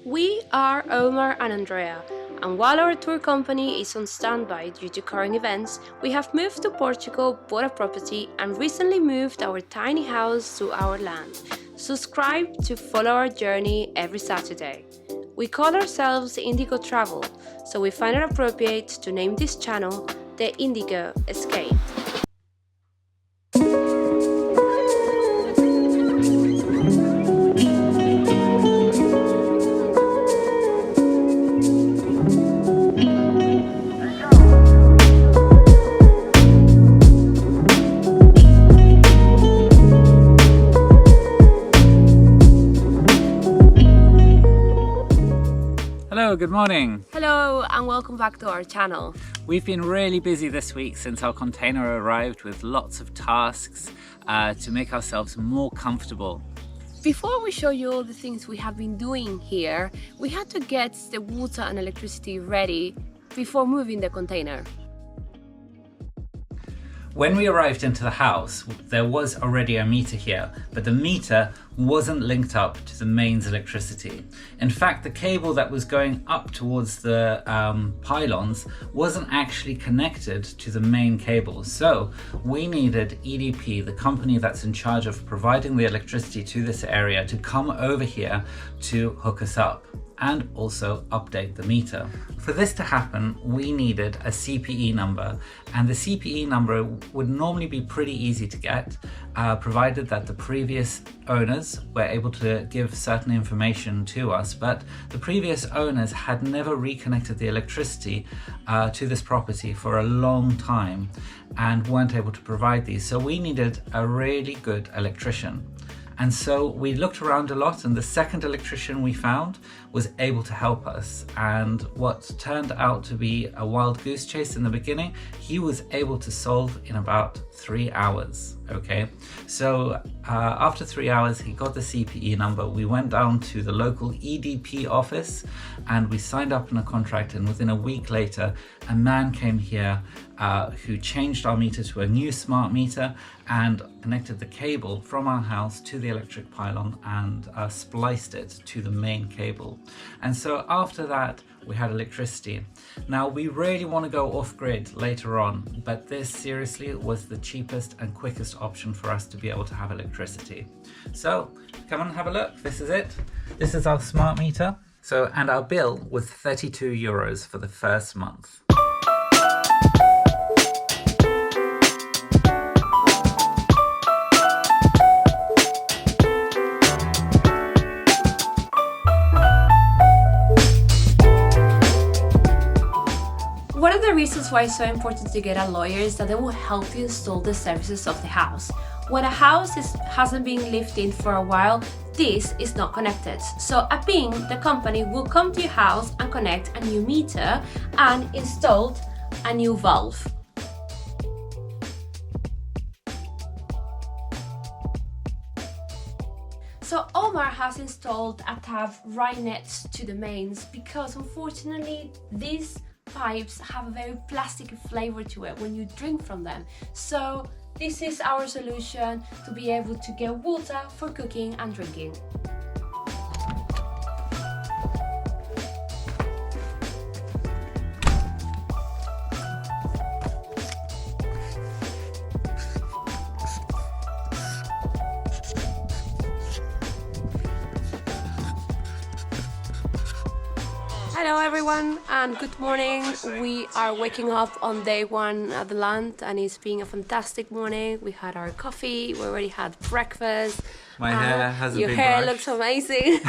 We are Omar and Andrea, and while our tour company is on standby due to current events, we have moved to Portugal, bought a property, and recently moved our tiny house to our land. Subscribe to follow our journey every Saturday. We call ourselves Indigo Travel, so we find it appropriate to name this channel the Indigo Escape. Hello, good morning. Hello and welcome back to our channel. We've been really busy this week since our container arrived with lots of tasks to make ourselves more comfortable. Before we show you all the things we have been doing here, we had to get the water and electricity ready before moving the container. When we arrived into the house, there was already a meter here, but the meter wasn't linked up to the mains electricity. In fact, the cable that was going up towards the pylons wasn't actually connected to the main cable. So we needed EDP, the company that's in charge of providing the electricity to this area, to come over here to hook us up and also update the meter. For this to happen, we needed a CPE number, and the CPE number would normally be pretty easy to get, provided that the previous owners were able to give certain information to us, but the previous owners had never reconnected the electricity to this property for a long time and weren't able to provide these. So we needed a really good electrician. And so we looked around a lot, and the second electrician we found was able to help us. And what turned out to be a wild goose chase in the beginning, he was able to solve in about 3 hours. Okay, so after 3 hours, he got the CPE number. We went down to the local EDP office and we signed up in a contract. And within a week later, a man came here who changed our meter to a new smart meter and connected the cable from our house to the electric pylon and spliced it to the main cable. And so after that, we had electricity. Now we really want to go off-grid later on, but this seriously was the cheapest and quickest option for us to be able to have electricity. So come and have a look. This is it. This is our smart meter. So, and our bill was 32 euros for the first month. One of the reasons why it's so important to get a lawyer is that they will help you install the services of the house. When a house hasn't been lived in for a while, this is not connected. So a PIN, the company, will come to your house and connect a new meter and install a new valve. So Omar has installed a tap right next to the mains because unfortunately these pipes have a very plasticky flavor to it when you drink from them. So this is our solution to be able to get water for cooking and drinking. Hello everyone and good morning. We are waking up on day one at the land and it's been a fantastic morning. We had our coffee, we already had breakfast. My hair hasn't your been hair brushed. looks amazing.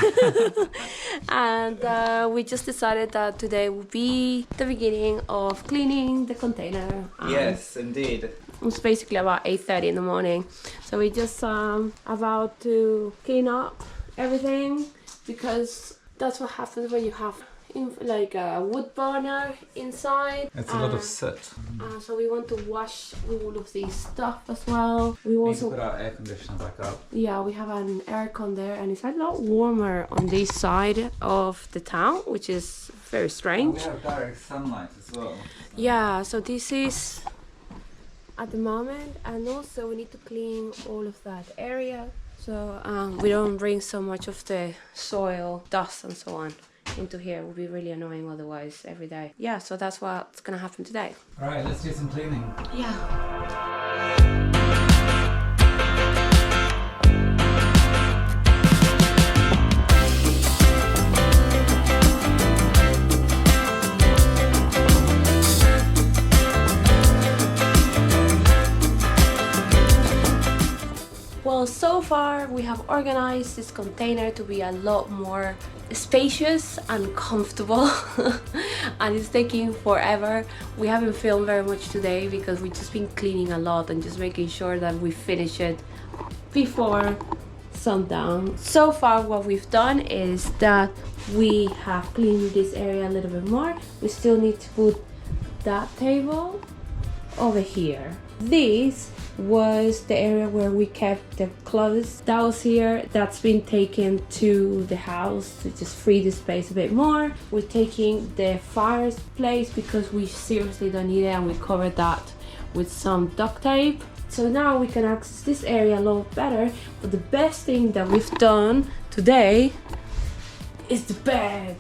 And we just decided that today would be the beginning of cleaning the container. Yes, indeed. It's basically about 8:30 in the morning. So we just about to clean up everything because that's what happens when you have like a wood burner inside. It's a lot of soot. So we want to wash all of this stuff as well. We We need also to put our air conditioner back up. yeah, we have an aircon there and it's a lot warmer on this side of the town, which is very strange. We have direct sunlight as well. Yeah, so this is at the moment, and also we need to clean all of that area So we don't bring so much of the soil, dust and so on into here. It would be really annoying otherwise every day. Yeah, so that's what's gonna happen today. All right, let's do some cleaning. Yeah. Well, so far we have organized this container to be a lot more spacious and comfortable and it's taking forever. We haven't filmed very much today because we've just been cleaning a lot and just making sure that we finish it before sundown. So far what we've done is that we have cleaned this area a little bit more. We still need to put that table over here. This was the area where we kept the clothes. That was here. That's been taken to the house to just free the space a bit more. We're taking the fireplace because we seriously don't need it, and we covered that with some duct tape. So now we can access this area a lot better. But the best thing that we've done today is the bed.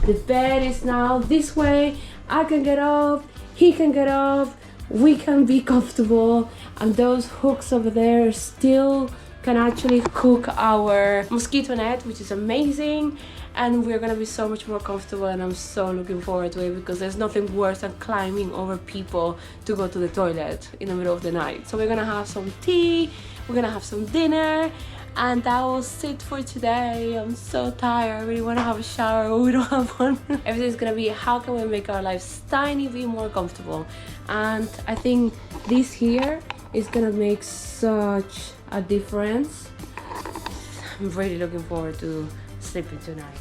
The bed is now this way. I can get up, he can get up, we can be comfortable, and those hooks over there still can actually hook our mosquito net, which is amazing, and we're gonna be so much more comfortable, and I'm so looking forward to it because there's nothing worse than climbing over people to go to the toilet in the middle of the night. So we're gonna have some tea, we're gonna have some dinner, and that was it for today. I'm so tired. I really want to have a shower, but we don't have one. Everything's gonna be how can we make our lives tiny bit more comfortable, and I think this here is gonna make such a difference. I'm really looking forward to sleeping tonight.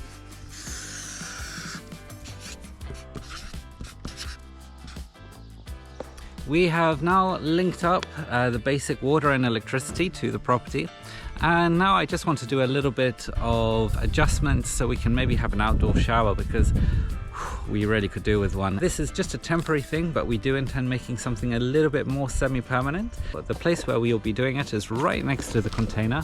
We have now linked up the basic water and electricity to the property, and now I just want to do a little bit of adjustments so we can maybe have an outdoor shower, because we really could do with one. This is just a temporary thing, but we do intend making something a little bit more semi-permanent. But the place where we will be doing it is right next to the container,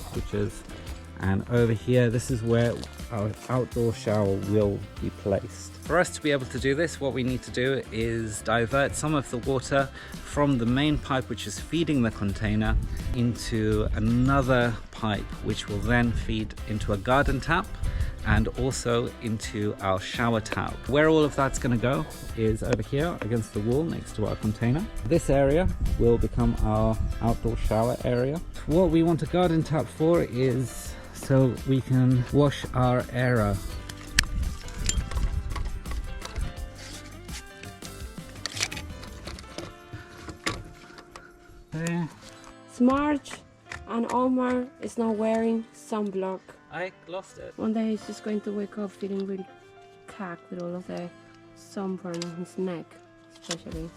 and over here, this is where our outdoor shower will be placed. For us to be able to do this, what we need to do is divert some of the water from the main pipe, which is feeding the container, into another pipe, which will then feed into a garden tap and also into our shower tap. Where all of that's going to go is over here against the wall next to our container. This area will become our outdoor shower area. What we want a garden tap for is so we can wash our area. There. March and Omar is not wearing sunblock. I lost it. One day he's just going to wake up feeling really cacked with all of the sunburn on his neck, especially.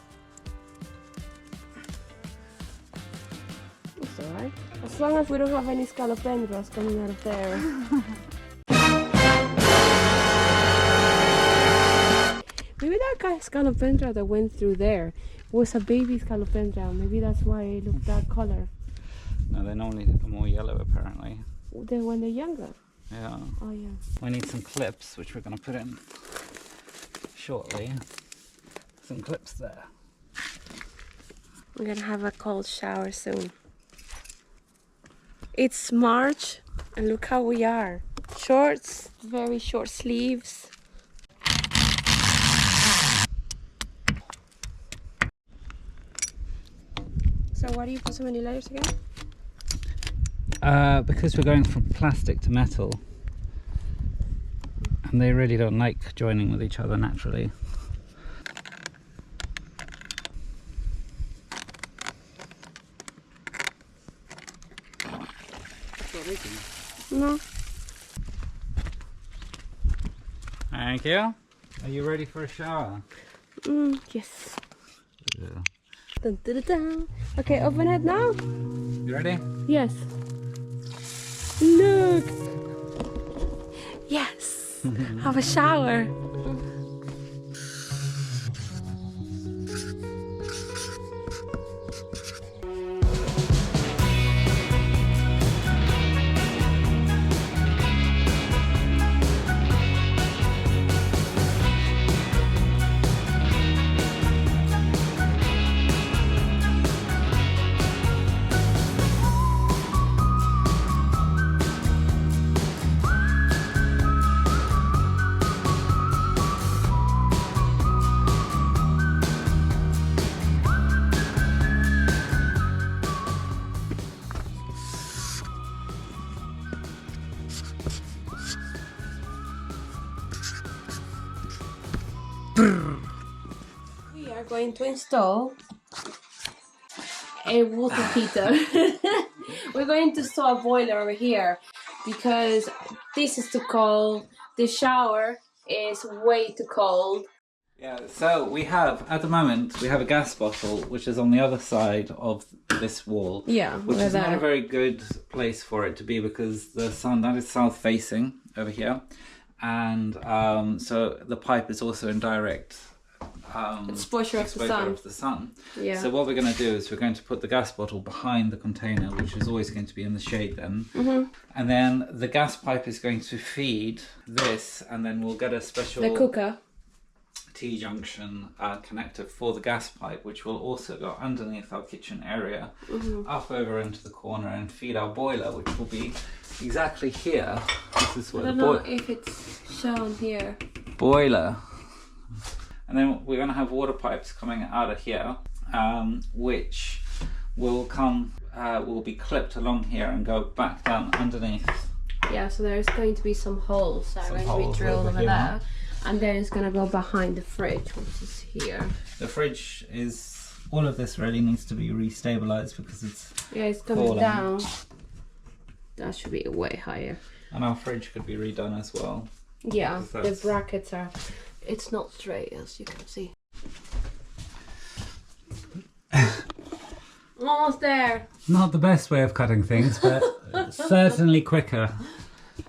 It's alright. As long as we don't have any scalopendras coming out of there. Maybe that guy scalopendra that went through there was a baby scalopendra. Maybe that's why it looked that color. No, they're normally more yellow apparently. When they're younger. Yeah. Oh yeah. We need some clips, which we're going to put in shortly. Some clips there. We're gonna have a cold shower soon. It's March and look how we are. Shorts, very short sleeves. So why do you put so many layers again? Because we're going from plastic to metal, and they really don't like joining with each other naturally. No. Thank you. Are you ready for a shower? Yes. Yeah. Dun, dun, dun, dun. Okay, open it now. You ready? Yes. Look. Yes. Have a shower. We are going to install a water heater. We're going to install a boiler over here because this is too cold. The shower is way too cold. Yeah, so we have, at the moment, we have a gas bottle which is on the other side of this wall. Yeah, which is not a very good place for it to be because the sun, that is south facing over here. And so the pipe is also in direct exposure of the sun. Yeah. So what we're going to do is we're going to put the gas bottle behind the container, which is always going to be in the shade then. Mm-hmm. And then the gas pipe is going to feed this, and then we'll get a special the cooker T-junction connector for the gas pipe, which will also go underneath our kitchen area, up over into the corner and feed our boiler, which will be exactly here. This is where I don't know if it's shown here. Boiler. And then we're going to have water pipes coming out of here, which will be clipped along here and go back down underneath. Yeah, so there's going to be some holes that are going to be drilled over there. And then it's going to go behind the fridge, which is here. The fridge is... all of this really needs to be restabilized because it's... yeah, it's coming falling down. That should be way higher. And our fridge could be redone as well. Yeah, the brackets are... it's not straight, as you can see. Almost there. Not the best way of cutting things, but certainly quicker.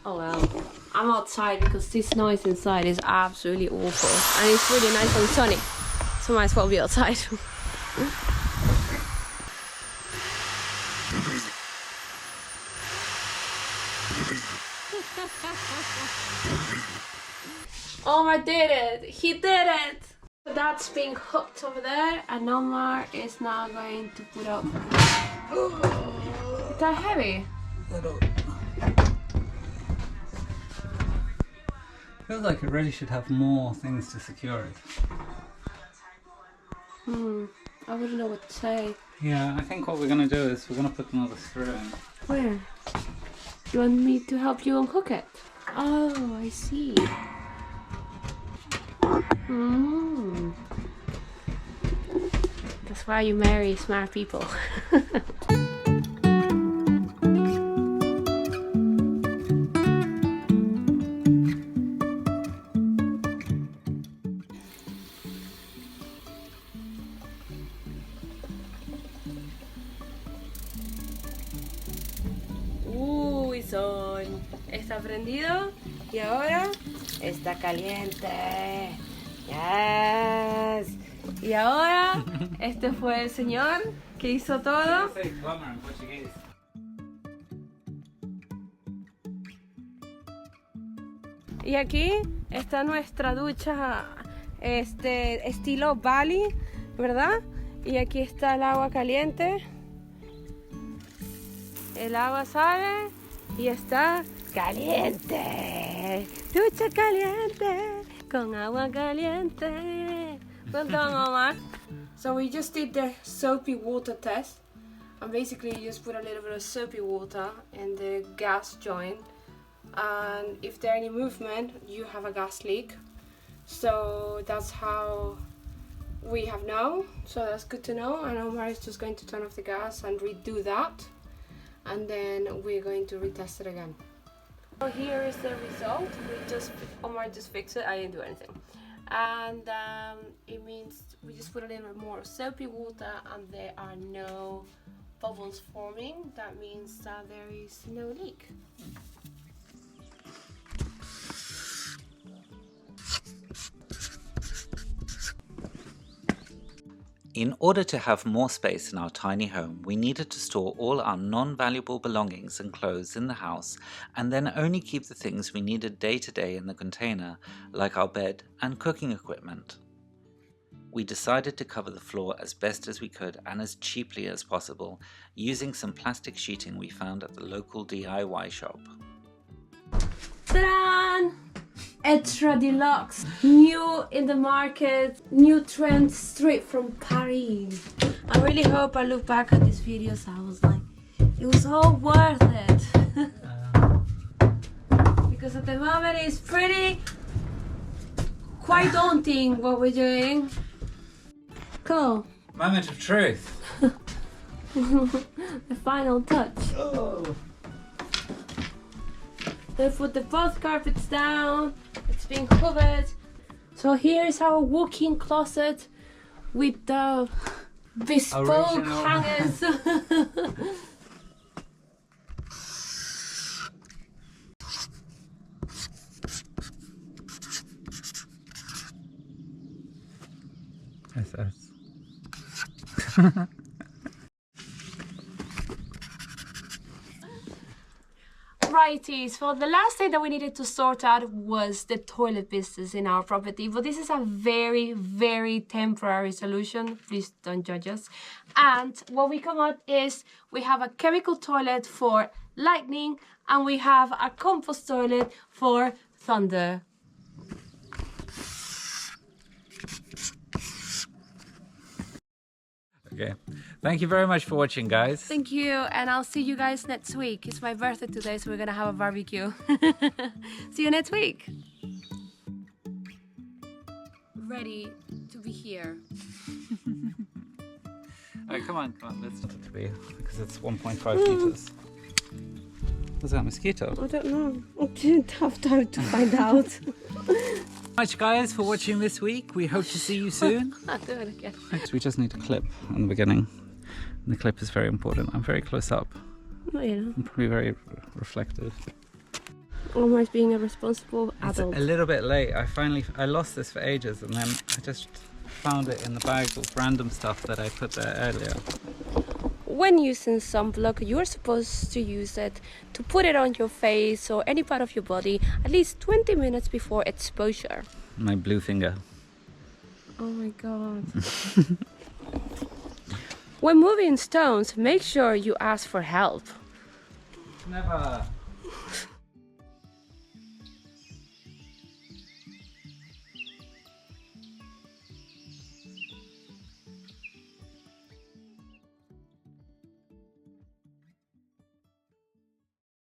Oh well. I'm outside because this noise inside is absolutely awful. And it's really nice and sunny. So might as well be outside. Omar did it! He did it! So that's being hooked over there, and Omar is now going to put up. Is that heavy? Feels like it really should have more things to secure it. I wouldn't know what to say. Yeah, I think what we're going to do is we're going to put another screw in. Where? You want me to help you unhook it? Oh, I see. That's why you marry smart people. Son. Está prendido y ahora está caliente. Yes. Y ahora este fue el señor que hizo todo. Y aquí está nuestra ducha estilo Bali, ¿verdad? Y aquí está el agua caliente. El agua sale y está caliente. Ducha caliente con agua caliente. Well done, Omar. So we just did the soapy water test. And basically you just put a little bit of soapy water in the gas joint. And if there's any movement, you have a gas leak. So that's how we have now. So that's good to know. And Omar is just going to turn off the gas and redo that. And then we're going to retest it again. So here is the result. Omar just fixed it. I didn't do anything. And it means we just put a little bit more soapy water and there are no bubbles forming. That means that there is no leak. In order to have more space in our tiny home, we needed to store all our non-valuable belongings and clothes in the house and then only keep the things we needed day to day in the container, like our bed and cooking equipment. We decided to cover the floor as best as we could and as cheaply as possible, using some plastic sheeting we found at the local DIY shop. Ta-da! Extra deluxe, new in the market, new trend straight from Paris. I really hope I look back at these videos. I was like, it was all worth it. Because at the moment it's pretty quite daunting what we're doing. Cool. Moment of truth. The final touch. Oh. They put the bath carpets down. It's been covered. So here's our walk-in closet with the bespoke Original. hangers. Righties, so the last thing that we needed to sort out was the toilet business in our property, but this is a very, very temporary solution. Please don't judge us. And what we come out is we have a chemical toilet for lightning and we have a compost toilet for thunder. Okay. Thank you very much for watching, guys. Thank you, and I'll see you guys next week. It's my birthday today, so we're gonna have a barbecue. See you next week. Ready to be here. Oh, come on, let's not to be, because it's 1.5 meters. Was that a mosquito? I don't know. I didn't have time to find out. Much, guys, for watching this week. We hope to see you soon. I'll do it again. So we just need a clip in the beginning. And the clip is very important. I'm very close up. Well, you know, I'm probably very reflective. almost being a responsible It's adult. a little bit late. I lost this for ages, and then I just found it in the bags of random stuff that I put there earlier. When using sunblock, you are supposed to use it to put it on your face or any part of your body at least 20 minutes before exposure. My blue finger. Oh my god. When moving stones, make sure you ask for help. Never.